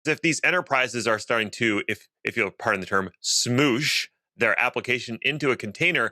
if these enterprises are starting to, if you'll pardon the term, smoosh their application into a container,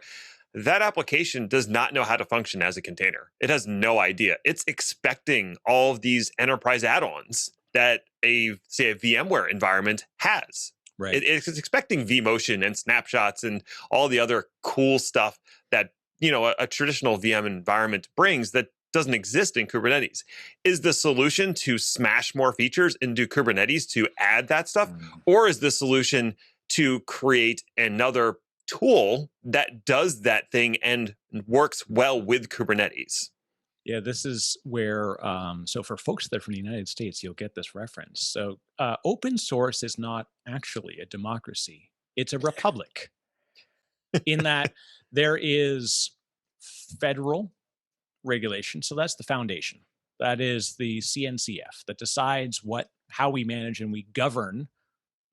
that application does not know how to function as a container. It has no idea. It's expecting all of these enterprise add-ons that say a VMware environment has. Right. It's expecting vMotion and snapshots and all the other cool stuff that a traditional VM environment brings that doesn't exist in Kubernetes. Is the solution to smash more features into Kubernetes to add that stuff? Or is the solution to create another tool that does that thing and works well with Kubernetes? Yeah, this is where, so for folks that are from the United States, you'll get this reference. So open source is not actually a democracy. It's a republic in that there is federal regulation. So that's the foundation. That is the CNCF that decides how we manage and we govern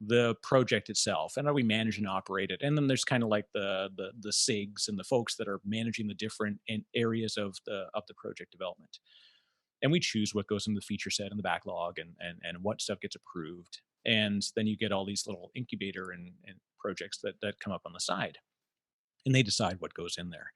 the project itself and how we manage and operate it. And then there's kind of like the SIGs and the folks that are managing the different areas of the project development. And we choose what goes into the feature set and the backlog and what stuff gets approved. And then you get all these little incubator and projects that come up on the side. And they decide what goes in there.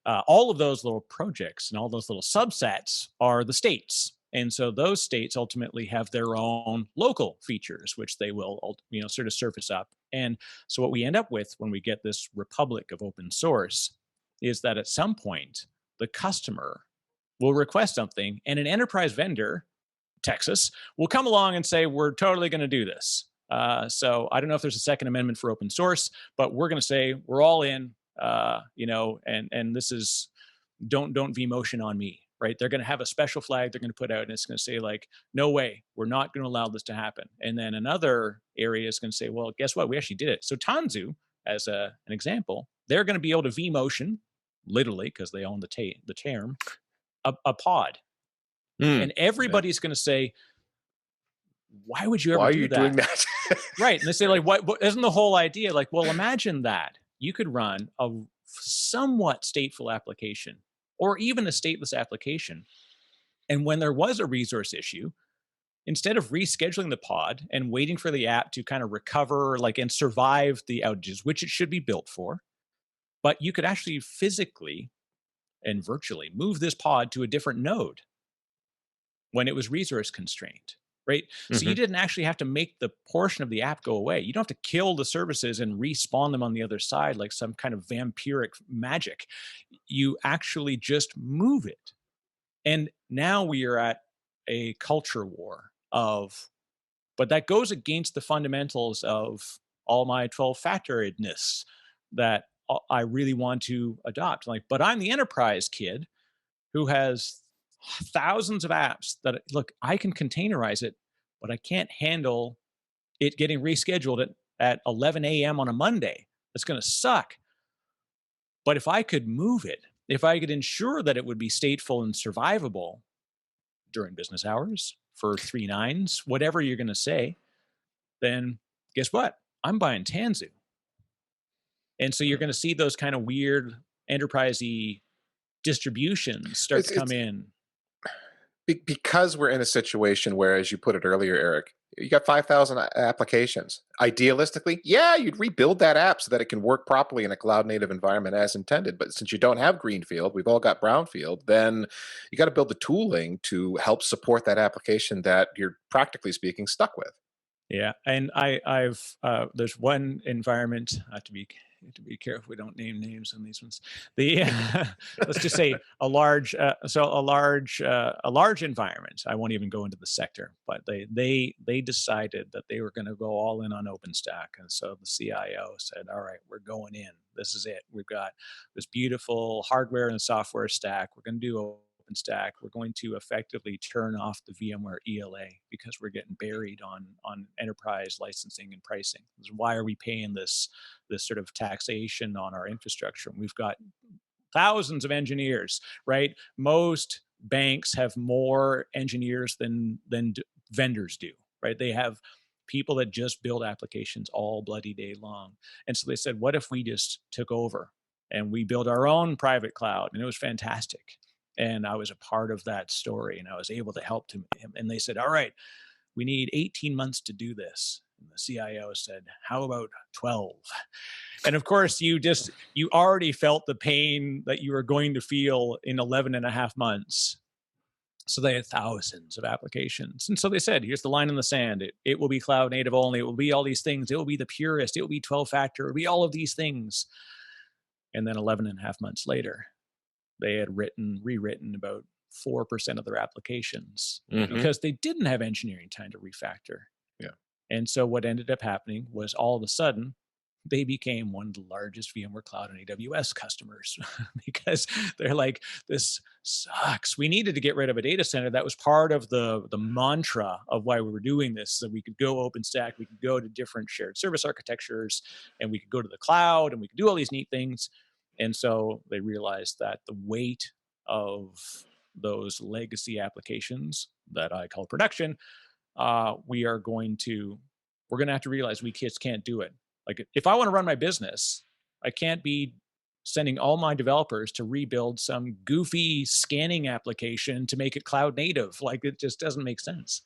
All of those little projects and all those little subsets are the states. And so those states ultimately have their own local features, which they will, sort of surface up. And so what we end up with when we get this republic of open source is that at some point, the customer will request something and an enterprise vendor, Texas, will come along and say, we're totally going to do this. So I don't know if there's a Second Amendment for open source, but we're going to say we're all in, and this is, don't vMotion on me. Right? They're going to have a special flag they're going to put out and it's going to say like, no way, we're not going to allow this to happen. And then another area is going to say, well, guess what? We actually did it. So Tanzu, as an example, they're going to be able to vMotion, literally, because they own the term, a pod. And everybody's going to say, why would you ever do that? Why are you doing that? Right. And they say like, what isn't the whole idea? Like, well, imagine that. You could run a somewhat stateful application or even a stateless application. And when there was a resource issue, instead of rescheduling the pod and waiting for the app to kind of recover and survive the outages, which it should be built for, but you could actually physically and virtually move this pod to a different node when it was resource constrained, right? Mm-hmm. So you didn't actually have to make the portion of the app go away. You don't have to kill the services and respawn them on the other side like some kind of vampiric magic. You actually just move it. And now we are at a culture war but that goes against the fundamentals of all my 12-factoredness that I really want to adopt. But I'm the enterprise kid who has thousands of apps that, look, I can containerize it, but I can't handle it getting rescheduled at 11 a.m. on a Monday. It's going to suck. But if I could move it, if I could ensure that it would be stateful and survivable during business hours for 3 nines, whatever you're going to say, then guess what? I'm buying Tanzu. And so you're going to see those kind of weird enterprise-y distributions start to come in. Because we're in a situation where, as you put it earlier, Eric, you got 5,000 applications. Idealistically, yeah, you'd rebuild that app so that it can work properly in a cloud-native environment as intended. But since you don't have greenfield, we've all got brownfield, then you got to build the tooling to help support that application that you're, practically speaking, stuck with. Yeah, and I've there's one environment, to be careful we don't name names on these ones. Let's just say a large environment. I won't even go into the sector, but they decided that they were going to go all in on OpenStack, and so the CIO said, "All right, we're going in. This is it. We've got this beautiful hardware and software stack. We're going to do OpenStack. We're going to effectively turn off the VMware ELA because we're getting buried on enterprise licensing and pricing. Why are we paying this sort of taxation on our infrastructure? We've got thousands of engineers, right? Most banks have more engineers than vendors do, right? They have people that just build applications all bloody day long. And so they said, what if we just took over and we build our own private cloud? And it was fantastic. And I was a part of that story and I was able to help him. And they said, all right, we need 18 months to do this. And the CIO said, how about 12? And of course, you already felt the pain that you were going to feel in 11 and a half months. So they had thousands of applications. And so they said, here's the line in the sand. It will be cloud native only. It will be all these things. It will be the purest. It will be 12-factor. It will be all of these things. And then 11 and a half months later, they had rewritten about 4% of their applications because they didn't have engineering time to refactor. Yeah. And so what ended up happening was all of a sudden, they became one of the largest VMware Cloud and AWS customers because they're like, this sucks. We needed to get rid of a data center. That was part of the mantra of why we were doing this, so we could go OpenStack, we could go to different shared service architectures, and we could go to the cloud, and we could do all these neat things. And so they realized that the weight of those legacy applications that I call production, we're going to have to realize we just can't do it. Like, if I want to run my business, I can't be sending all my developers to rebuild some goofy scanning application to make it cloud native. Like, it just doesn't make sense.